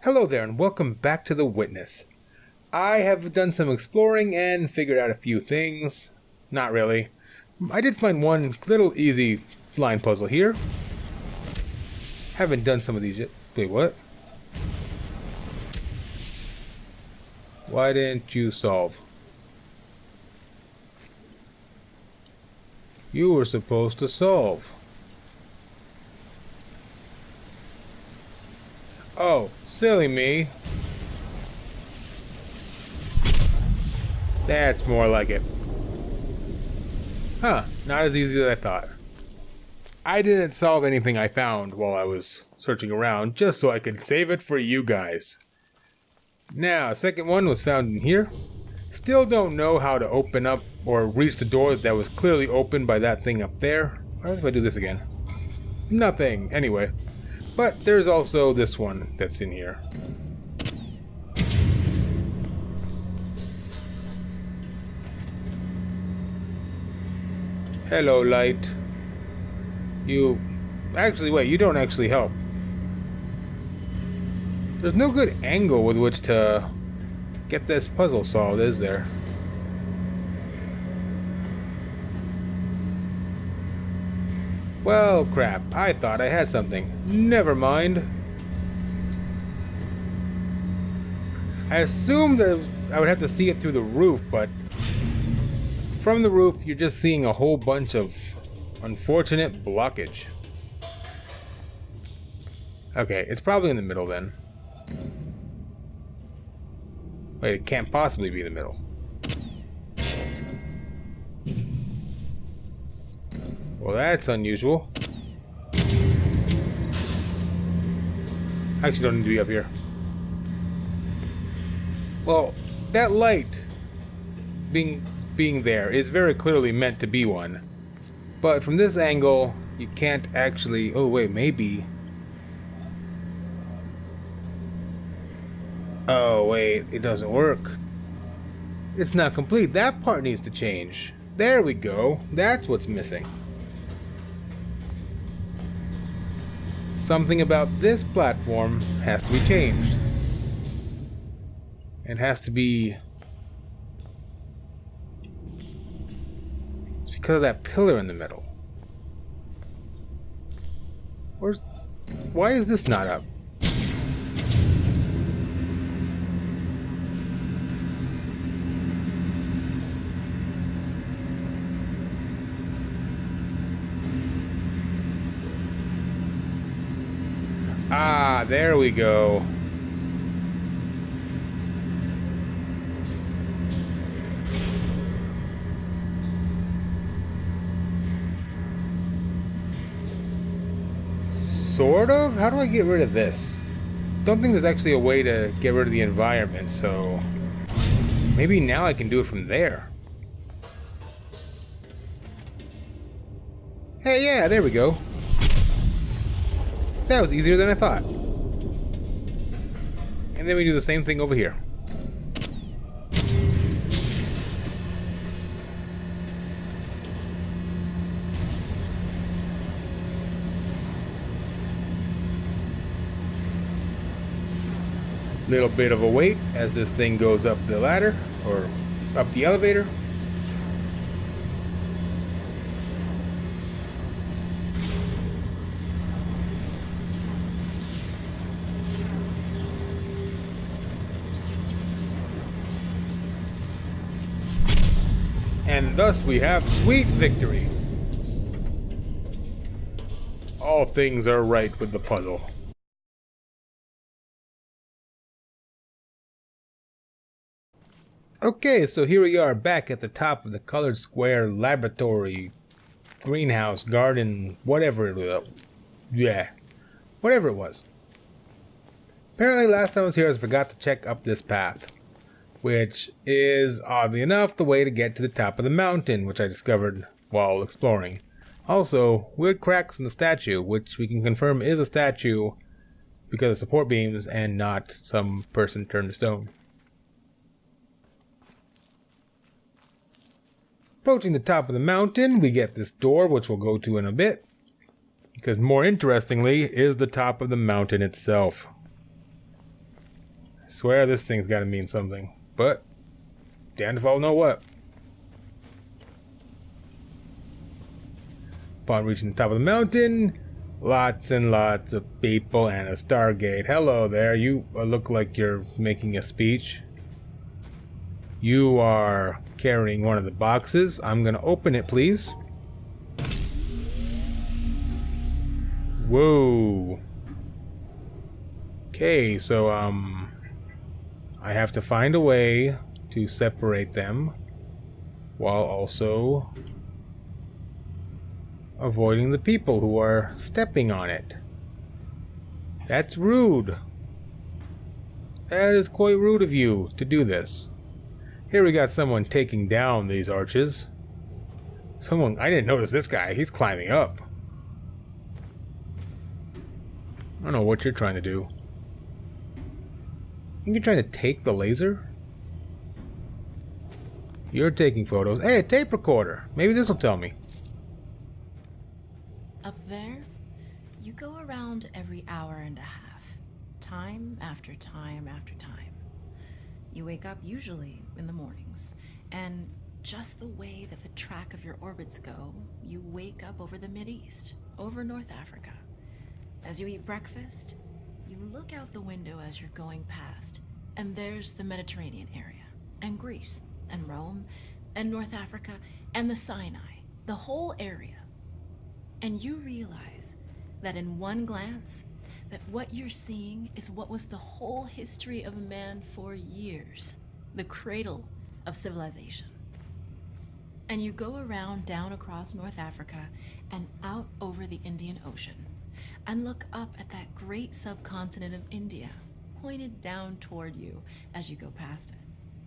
Hello there and welcome back to The Witness. I have done some exploring and figured out a few things. Not really. I did find one little easy line puzzle here. Haven't done some of these yet. Wait, what? Why didn't you solve? You were supposed to solve. Oh, silly me. That's more like it. Huh, not as easy as I thought. I didn't solve anything I found while I was searching around, just so I could save it for you guys. Now, second one was found in here. Still don't know how to open up or reach the door that was clearly opened by that thing up there. What if I do this again? Nothing, anyway. But there's also this one that's in here. Hello, light. You... Actually, wait, you don't actually help. There's no good angle with which to get this puzzle solved, is there? Well, crap. I thought I had something. Never mind. I assumed that I would have to see it through the roof, but from the roof, you're just seeing a whole bunch of unfortunate blockage. Okay, it's probably in the middle then. Wait, it can't possibly be in the middle. Well, that's unusual. I actually don't need to be up here. Well, that light being there is very clearly meant to be one. But from this angle, you can't actually... Oh, wait, maybe... Oh, wait, it doesn't work. It's not complete. That part needs to change. There we go. That's what's missing. Something about this platform has to be changed. It has to be... It's because of that pillar in the middle. Why is this not up? Ah, there we go. Sort of? How do I get rid of this? Don't think there's actually a way to get rid of the environment, so maybe now I can do it from there. Hey, yeah, there we go. That was easier than I thought. And then we do the same thing over here. Little bit of a wait as this thing goes up the ladder, or up the elevator. And thus we have sweet victory. All things are right with the puzzle. Okay, so here we are back at the top of the colored square laboratory, greenhouse, garden, whatever it was. Yeah, whatever it was. Apparently last time I was here I forgot to check up this path, which is, oddly enough, the way to get to the top of the mountain, which I discovered while exploring. Also, weird cracks in the statue, which we can confirm is a statue because of support beams and not some person turned to stone. Approaching the top of the mountain, we get this door, which we'll go to in a bit. Because more interestingly is the top of the mountain itself. Swear this thing's gotta mean something. But, damned if I'll know what. Upon reaching the top of the mountain, lots and lots of people and a Stargate. Hello there, you look like you're making a speech. You are carrying one of the boxes. I'm gonna open it, please. Whoa. Okay, so, I have to find a way to separate them while also avoiding the people who are stepping on it. That's rude. That is quite rude of you to do this. Here we got someone taking down these arches. Someone, I didn't notice this guy. He's climbing up. I don't know what you're trying to do. I think you're trying to take the laser? You're taking photos. Hey, a tape recorder. Maybe this will tell me. Up there, you go around every hour and a half, time after time after time. You wake up usually in the mornings, and just the way that the track of your orbits go, you wake up over the Mideast, over North Africa. As you eat breakfast, you look out the window as you're going past, and there's the Mediterranean area, and Greece, and Rome, and North Africa, and the Sinai, the whole area. And you realize that in one glance, that what you're seeing is what was the whole history of man for years, the cradle of civilization. And you go around down across North Africa and out over the Indian Ocean and look up at that great subcontinent of India, pointed down toward you as you go past it.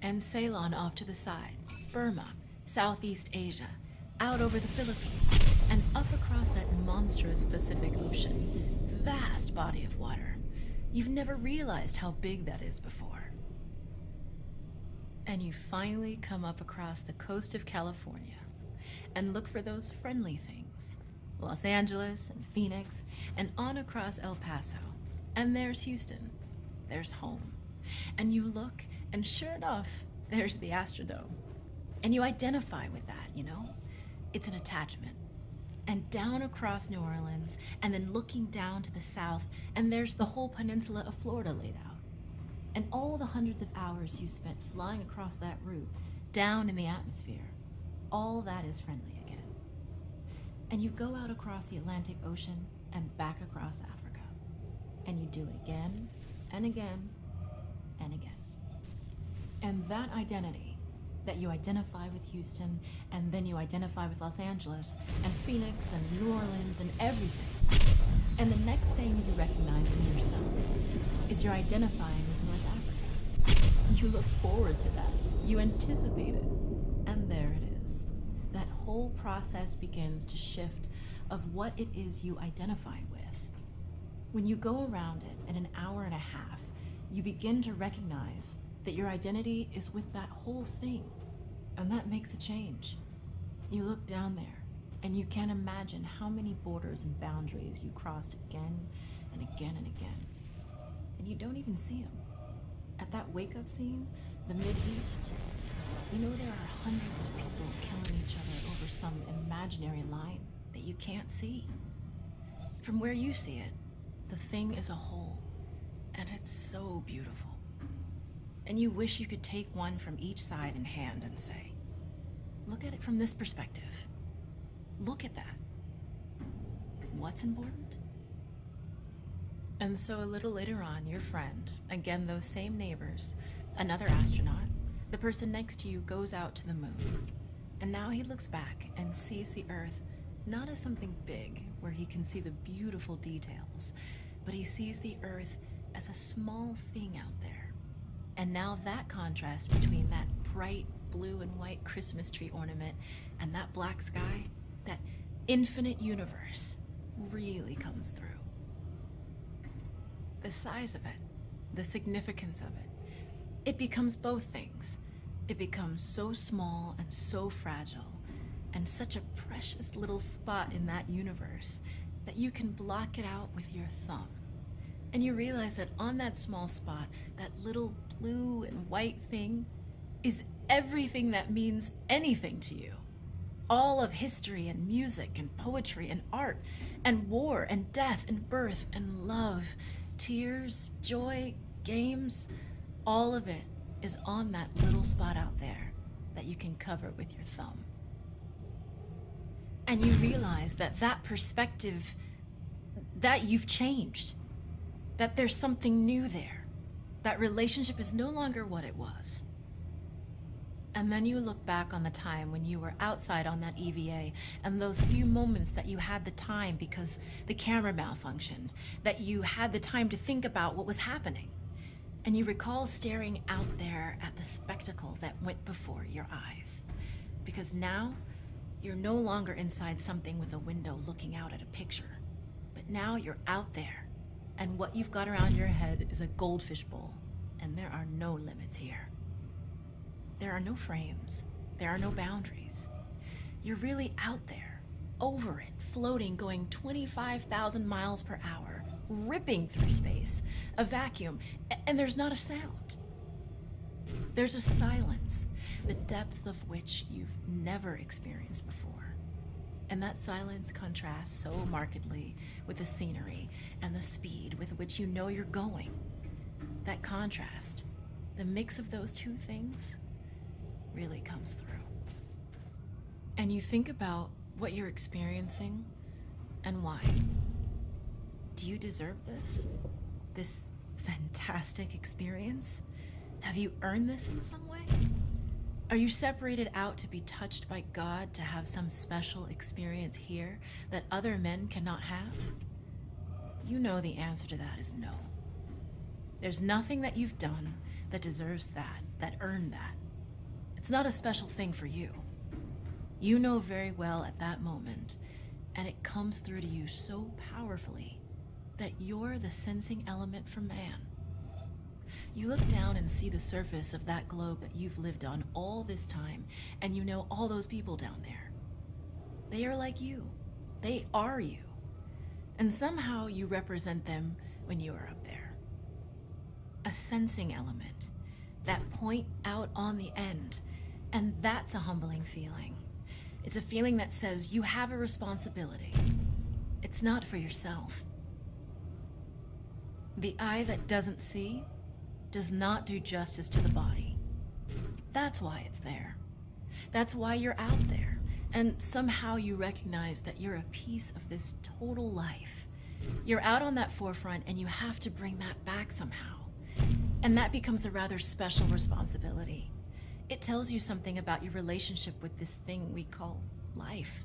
And Ceylon off to the side, Burma, Southeast Asia, out over the Philippines, and up across that monstrous Pacific Ocean. Vast body of water. You've never realized how big that is before. And you finally come up across the coast of California and look for those friendly things. Los Angeles and Phoenix and on across El Paso. And there's Houston. There's home. And you look, and sure enough, there's the Astrodome. And you identify with that, you know? It's an attachment. And down across New Orleans, and then looking down to the south, and there's the whole peninsula of Florida laid out. And all the hundreds of hours you spent flying across that route, down in the atmosphere, all that is friendly again. And you go out across the Atlantic Ocean and back across Africa. And you do it again, and again, and again. And that identity, that you identify with Houston, and then you identify with Los Angeles, and Phoenix, and New Orleans, and everything. And the next thing you recognize in yourself is you're identifying with North Africa. You look forward to that. You anticipate it. And there it is. That whole process begins to shift of what it is you identify with. When you go around it in an hour and a half, you begin to recognize that your identity is with that whole thing. And that makes a change. You look down there, and you can't imagine how many borders and boundaries you crossed again and again and again. And you don't even see them. At that wake-up scene, the Mideast, you know there are hundreds of people killing each other over some imaginary line that you can't see. From where you see it, the thing is a whole, and it's so beautiful. And you wish you could take one from each side in hand and say, look at it from this perspective. Look at that. What's important? And so a little later on, your friend, again those same neighbors, another astronaut, the person next to you goes out to the moon. And now he looks back and sees the Earth not as something big where he can see the beautiful details, but he sees the Earth as a small thing out there. And now that contrast between that bright blue and white Christmas tree ornament and that black sky, that infinite universe, really comes through. The size of it, the significance of it, it becomes both things. It becomes so small and so fragile, and such a precious little spot in that universe that you can block it out with your thumb. And you realize that on that small spot, that little blue and white thing is everything that means anything to you. All of history and music and poetry and art and war and death and birth and love, tears, joy, games, all of it is on that little spot out there that you can cover with your thumb. And you realize that that perspective, that you've changed, that there's something new there. That relationship is no longer what it was. And then you look back on the time when you were outside on that EVA and those few moments that you had the time because the camera malfunctioned, that you had the time to think about what was happening. And you recall staring out there at the spectacle that went before your eyes. Because now, you're no longer inside something with a window looking out at a picture. But now you're out there, and what you've got around your head is a goldfish bowl, and there are no limits here. There are no frames. There are no boundaries. You're really out there, over it, floating, going 25,000 miles per hour, ripping through space, a vacuum, and there's not a sound. There's a silence, the depth of which you've never experienced before. And that silence contrasts so markedly with the scenery and the speed with which you know you're going. That contrast, the mix of those two things, really comes through. And you think about what you're experiencing and why. Do you deserve this? This fantastic experience? Have you earned this in some way? Are you separated out to be touched by God to have some special experience here that other men cannot have? You know the answer to that is no. There's nothing that you've done that deserves that earned that. It's not a special thing for you. You know very well at that moment, and it comes through to you so powerfully, that you're the sensing element for man. You look down and see the surface of that globe that you've lived on all this time, and you know all those people down there. They are like you. They are you. And somehow you represent them when you are up there. A sensing element, that point out on the end, and that's a humbling feeling. It's a feeling that says you have a responsibility. It's not for yourself. The eye that doesn't see does not do justice to the body. That's why it's there. That's why you're out there. And somehow you recognize that you're a piece of this total life. You're out on that forefront and you have to bring that back somehow. And that becomes a rather special responsibility. It tells you something about your relationship with this thing we call life.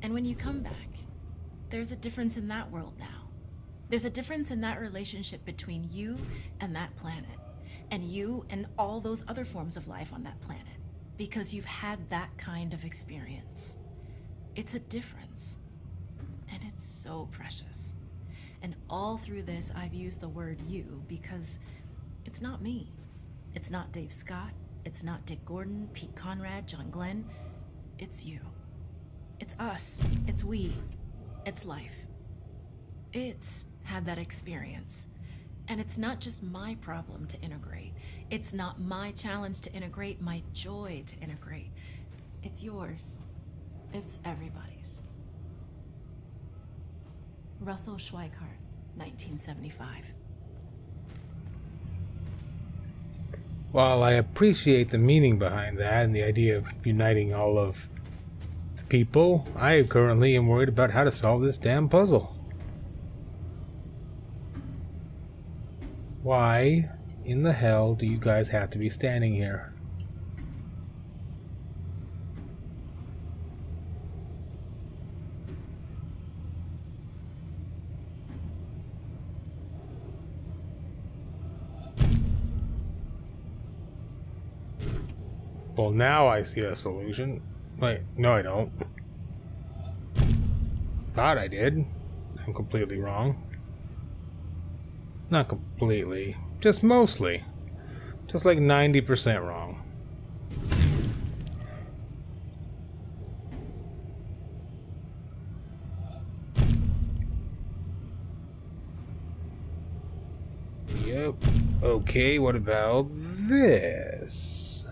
And when you come back, there's a difference in that world now. There's a difference in that relationship between you and that planet, and you and all those other forms of life on that planet, because you've had that kind of experience. It's a difference, and it's so precious. And all through this, I've used the word you because it's not me. It's not Dave Scott. It's not Dick Gordon, Pete Conrad, John Glenn. It's you. It's us. It's we. It's life. It's had that experience. And it's not just my problem to integrate. It's not my challenge to integrate, my joy to integrate. It's yours. It's everybody's. Russell Schweikart, 1975. While I appreciate the meaning behind that and the idea of uniting all of the people, I currently am worried about how to solve this damn puzzle. Why in the hell do you guys have to be standing here? Well, now I see a solution. Wait, no I don't. Thought I did. I'm completely wrong. Not completely, just mostly. Just like 90% wrong. Okay, what about this?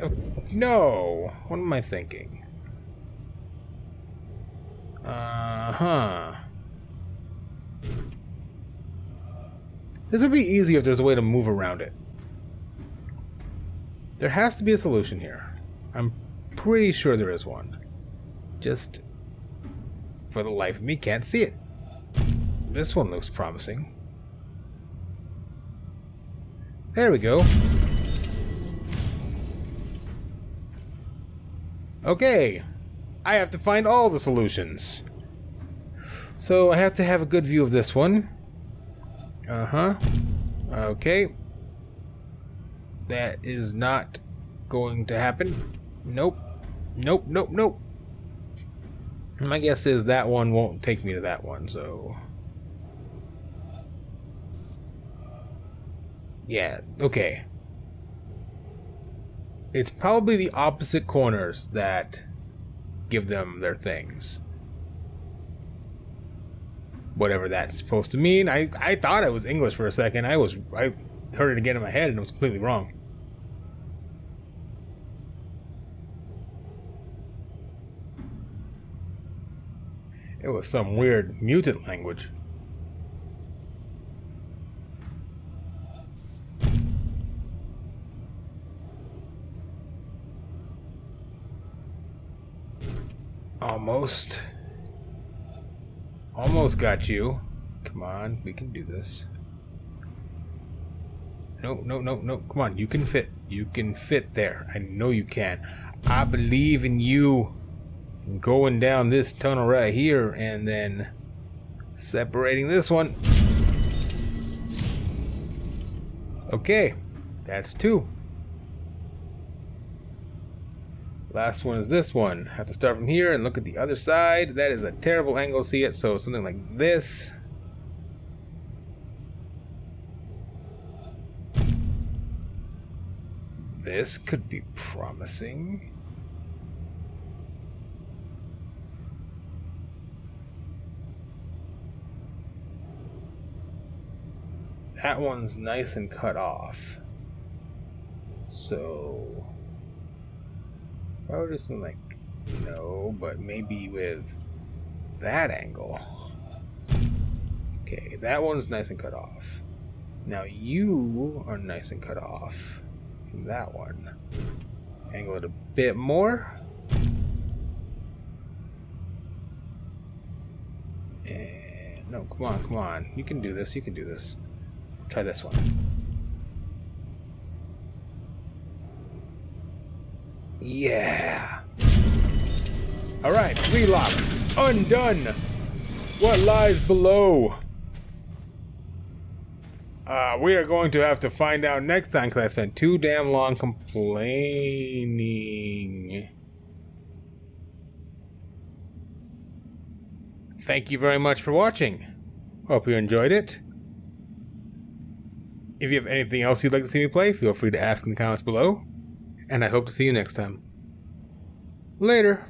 Oh, no! What am I thinking? Uh-huh. This would be easier if there's a way to move around it. There has to be a solution here. I'm pretty sure there is one. Just, for the life of me, can't see it. This one looks promising. There we go. Okay. I have to find all the solutions. So I have to have a good view of this one. Uh-huh. Okay. That is not going to happen. Nope. Nope, nope, nope. My guess is that one won't take me to that one, so... Yeah, okay. It's probably the opposite corners that give them their things. Whatever that's supposed to mean. I thought it was English for a second. I heard it again in my head and it was completely wrong. It was some weird mutant language. Almost. Almost got you. Come on, we can do this. No, no, no, no. Come on, you can fit. You can fit there. I know you can. I believe in you. Going down this tunnel right here and then separating this one. Okay, that's 2. Last one is this one. Have to start from here and look at the other side. That is a terrible angle to see it, so something like this. This could be promising. That one's nice and cut off. So... probably something like... no, but maybe with that angle. Okay, that one's nice and cut off. Now you are nice and cut off from that one. Angle it a bit more. And... no, come on, come on. You can do this, you can do this. Try this one. Yeah. Alright, 3 locks. Undone. What lies below? We are going to have to find out next time because I spent too damn long complaining. Thank you very much for watching. Hope you enjoyed it. If you have anything else you'd like to see me play, feel free to ask in the comments below. And I hope to see you next time. Later.